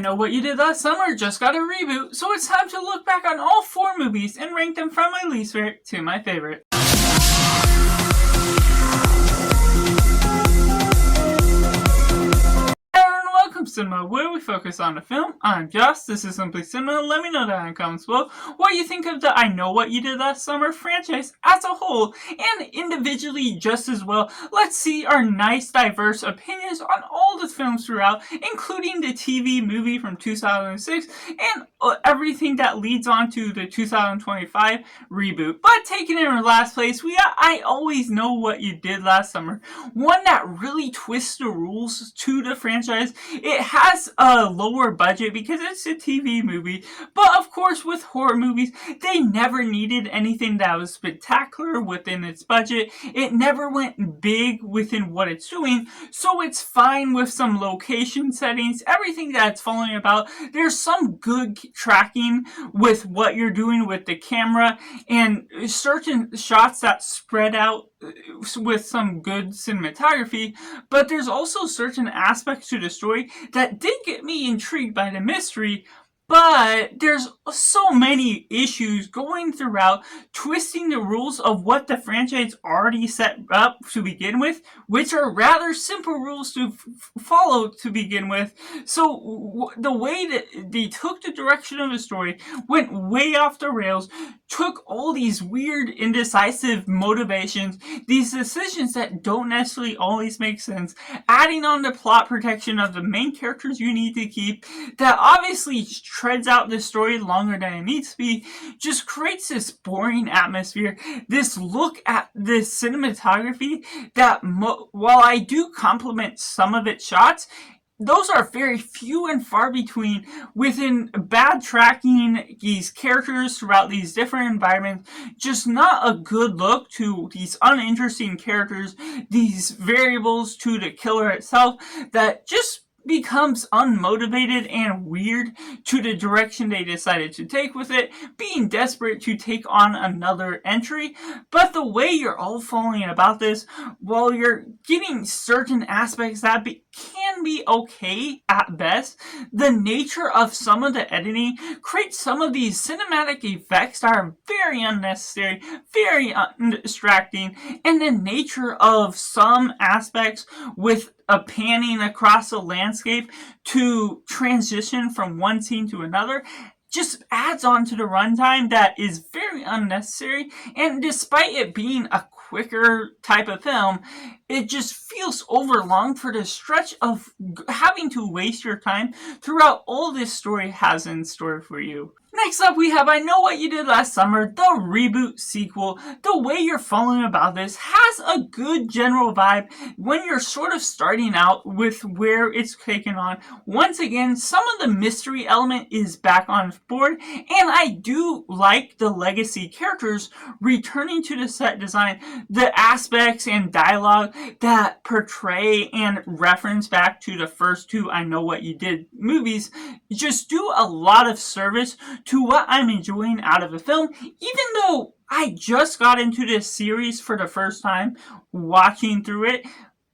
Know What You Did Last Summer just got a reboot, so it's time to look back on all 4 movies and rank them from my least favorite to my favorite. Welcome to Cinema, where we focus on the film. I'm Josh, this is Simply Cinema. Let me know down in the comments below what you think of the I Know What You Did Last Summer franchise as a whole, and individually just as well. Let's see our nice, diverse opinions on all the films throughout, including the TV movie from 2006, and everything that leads on to the 2025 reboot. But taking it in last place, we got I Always Know What You Did Last Summer, one that really twists the rules to the franchise. It has a lower budget because it's a TV movie, but of course with horror movies, they never needed anything that was spectacular within its budget. It never went big within what it's doing, so it's fine with some location settings, everything that's following about. There's some good tracking with what you're doing with the camera and certain shots that spread out with some good cinematography, but there's also certain aspects to the story that did get me intrigued by the mystery. But there's so many issues going throughout, twisting the rules of what the franchise already set up to begin with, which are rather simple rules to follow to begin with. So the way that they took the direction of the story went way off the rails, took all these weird, indecisive motivations, these decisions that don't necessarily always make sense, adding on the plot protection of the main characters you need to keep, that obviously treads out the story longer than it needs to be, just creates this boring atmosphere, this look at this cinematography that, while I do compliment some of its shots, those are very few and far between, within bad tracking these characters throughout these different environments, just not a good look to these uninteresting characters, these variables to the killer itself, that just becomes unmotivated and weird to the direction they decided to take with it, being desperate to take on another entry. But the way you're all following about this, while you're getting certain aspects that can be okay at best, the nature of some of the editing creates some of these cinematic effects that are very unnecessary, very distracting, and the nature of some aspects with a panning across the landscape to transition from one scene to another just adds on to the runtime that is very unnecessary. And despite it being a quicker type of film, it just feels overlong for the stretch of having to waste your time throughout all this story has in store for you. Next up, we have I Know What You Did Last Summer, the reboot sequel. The way you're following about this has a good general vibe when you're sort of starting out with where it's taken on. Once again, some of the mystery element is back on board, and I do like the legacy characters returning to the set design, the aspects and dialogue that portray and reference back to the first 2 I Know What You Did movies just do a lot of service to what I'm enjoying out of the film, even though I just got into this series for the first time watching through it.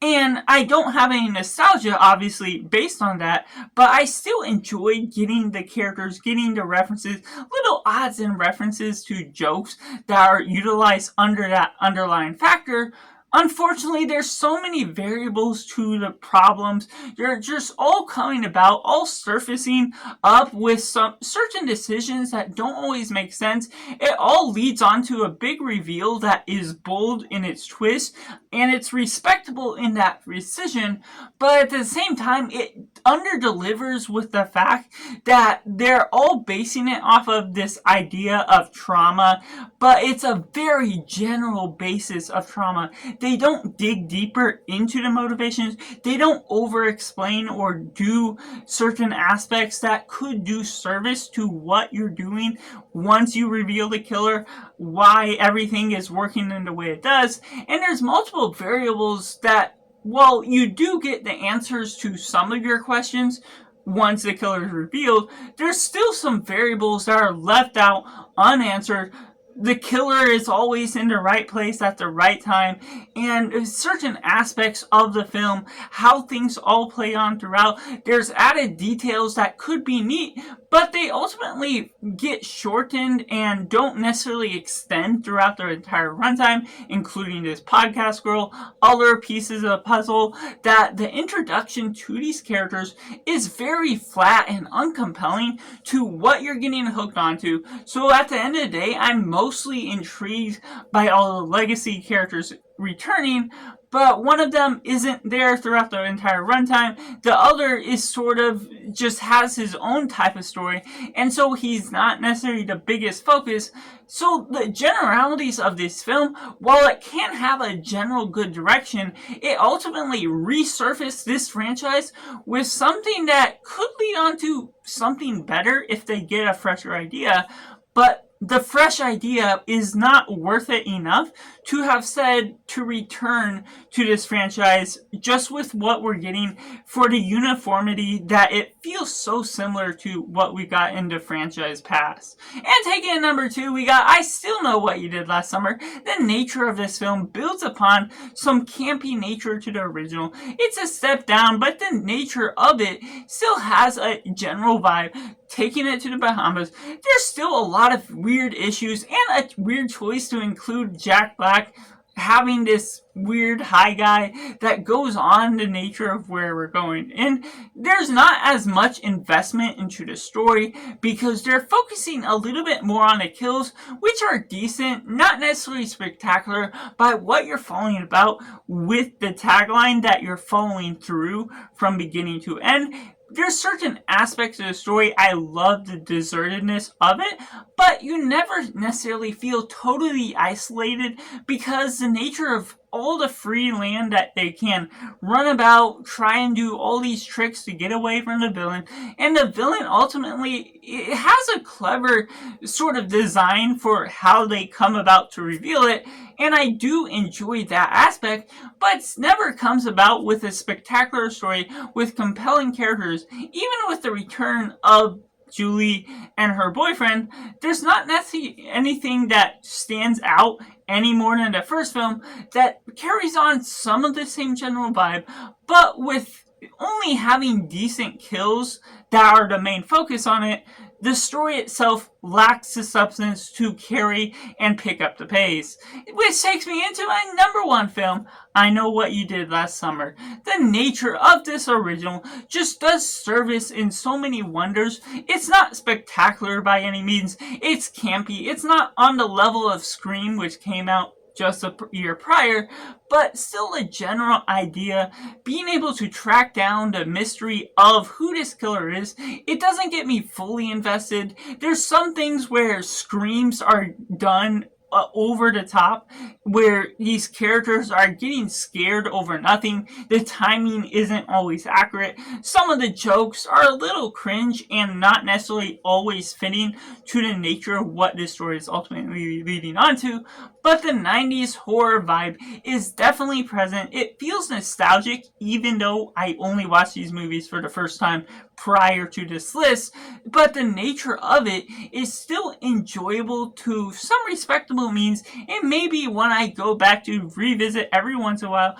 And I don't have any nostalgia, obviously, based on that, but I still enjoy getting the characters, getting the references, little odds and references to jokes that are utilized under that underlying factor. Unfortunately, there's so many variables to the problems. They're just all coming about, all surfacing up with some certain decisions that don't always make sense. It all leads on to a big reveal that is bold in its twist, and it's respectable in that precision, but at the same time, it underdelivers with the fact that they're all basing it off of this idea of trauma, but it's a very general basis of trauma. They don't dig deeper into the motivations. They don't over-explain or do certain aspects that could do service to what you're doing once you reveal the killer, why everything is working in the way it does. And there's multiple variables that, while you do get the answers to some of your questions once the killer is revealed, there's still some variables that are left out unanswered the killer is always in the right place at the right time, and certain aspects of the film, how things all play on throughout, there's added details that could be neat, but they ultimately get shortened and don't necessarily extend throughout their entire runtime, including this podcast girl, other pieces of the puzzle, that the introduction to these characters is very flat and uncompelling to what you're getting hooked onto. So at the end of the day, I'm mostly intrigued by all the legacy characters returning, but one of them isn't there throughout the entire runtime. The other is sort of just has his own type of story, and so he's not necessarily the biggest focus. So the generalities of this film, while it can have a general good direction, it ultimately resurfaced this franchise with something that could lead on to something better if they get a fresher idea, but the fresh idea is not worth it enough to have said to return to this franchise just with what we're getting for the uniformity that it feels so similar to what we got in the franchise past. And taking at number 2, we got I Still Know What You Did Last Summer. The nature of this film builds upon some campy nature to the original. It's a step down, but the nature of it still has a general vibe. Taking it to the Bahamas, there's still a lot of weird issues and a weird choice to include Jack Black having this weird high guy that goes on the nature of where we're going. And there's not as much investment into the story because they're focusing a little bit more on the kills, which are decent, not necessarily spectacular, by what you're following about with the tagline that you're following through from beginning to end. There's certain aspects of the story, I love the desertedness of it, but you never necessarily feel totally isolated because the nature of all the free land that they can run about, try and do all these tricks to get away from the villain, and the villain ultimately, it has a clever sort of design for how they come about to reveal it, and I do enjoy that aspect, but it never comes about with a spectacular story with compelling characters. Even with the return of Julie and her boyfriend, there's not necessarily anything that stands out any more than the first film that carries on some of the same general vibe, but with only having decent kills that are the main focus on it, the story itself lacks the substance to carry and pick up the pace. Which takes me into my number 1 film, I Know What You Did Last Summer. The nature of this original just does service in so many wonders. It's not spectacular by any means. It's campy. It's not on the level of Scream, which came out just a year prior, but still a general idea, being able to track down the mystery of who this killer is. It doesn't get me fully invested. There's some things where screams are done over the top, where these characters are getting scared over nothing. The timing isn't always accurate. Some of the jokes are a little cringe and not necessarily always fitting to the nature of what this story is ultimately leading on to, but the 90s horror vibe is definitely present. It feels nostalgic, even though I only watched these movies for the first time prior to this list, but the nature of it is still enjoyable to some respectable means, and maybe when I go back to revisit every once in a while,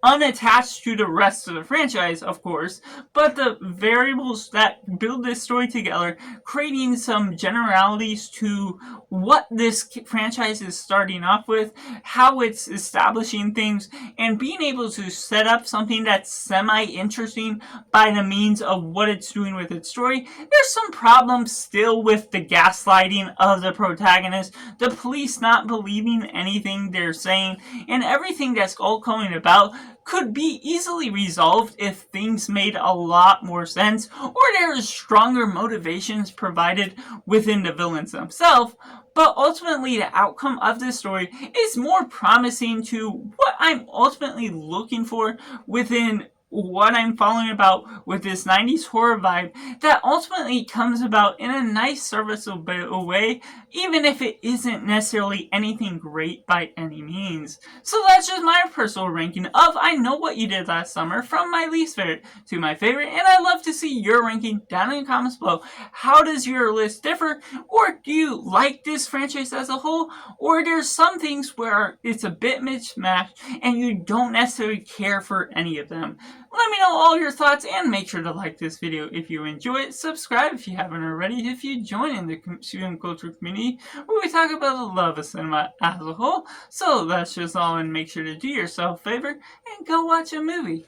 unattached to the rest of the franchise, of course, but the variables that build this story together, creating some generalities to what this franchise is starting off with, how it's establishing things, and being able to set up something that's semi-interesting by the means of what it's doing with its story. There's some problems still with the gaslighting of the protagonist, the police not believing anything they're saying, and everything that's all coming about could be easily resolved if things made a lot more sense, or there is stronger motivations provided within the villains themselves. But ultimately, the outcome of this story is more promising to what I'm ultimately looking for within what I'm following about with this 90s horror vibe that ultimately comes about in a nice, serviceable way, even if it isn't necessarily anything great by any means. So that's just my personal ranking of I Know What You Did Last Summer, from my least favorite to my favorite, and I'd love to see your ranking down in the comments below. How does your list differ? Or do you like this franchise as a whole? Or there's some things where it's a bit mismatched and you don't necessarily care for any of them? Let me know all your thoughts, and make sure to like this video if you enjoy it. Subscribe if you haven't already, if you join in the film culture community where we talk about the love of cinema as a whole. So that's just all, and make sure to do yourself a favor and go watch a movie.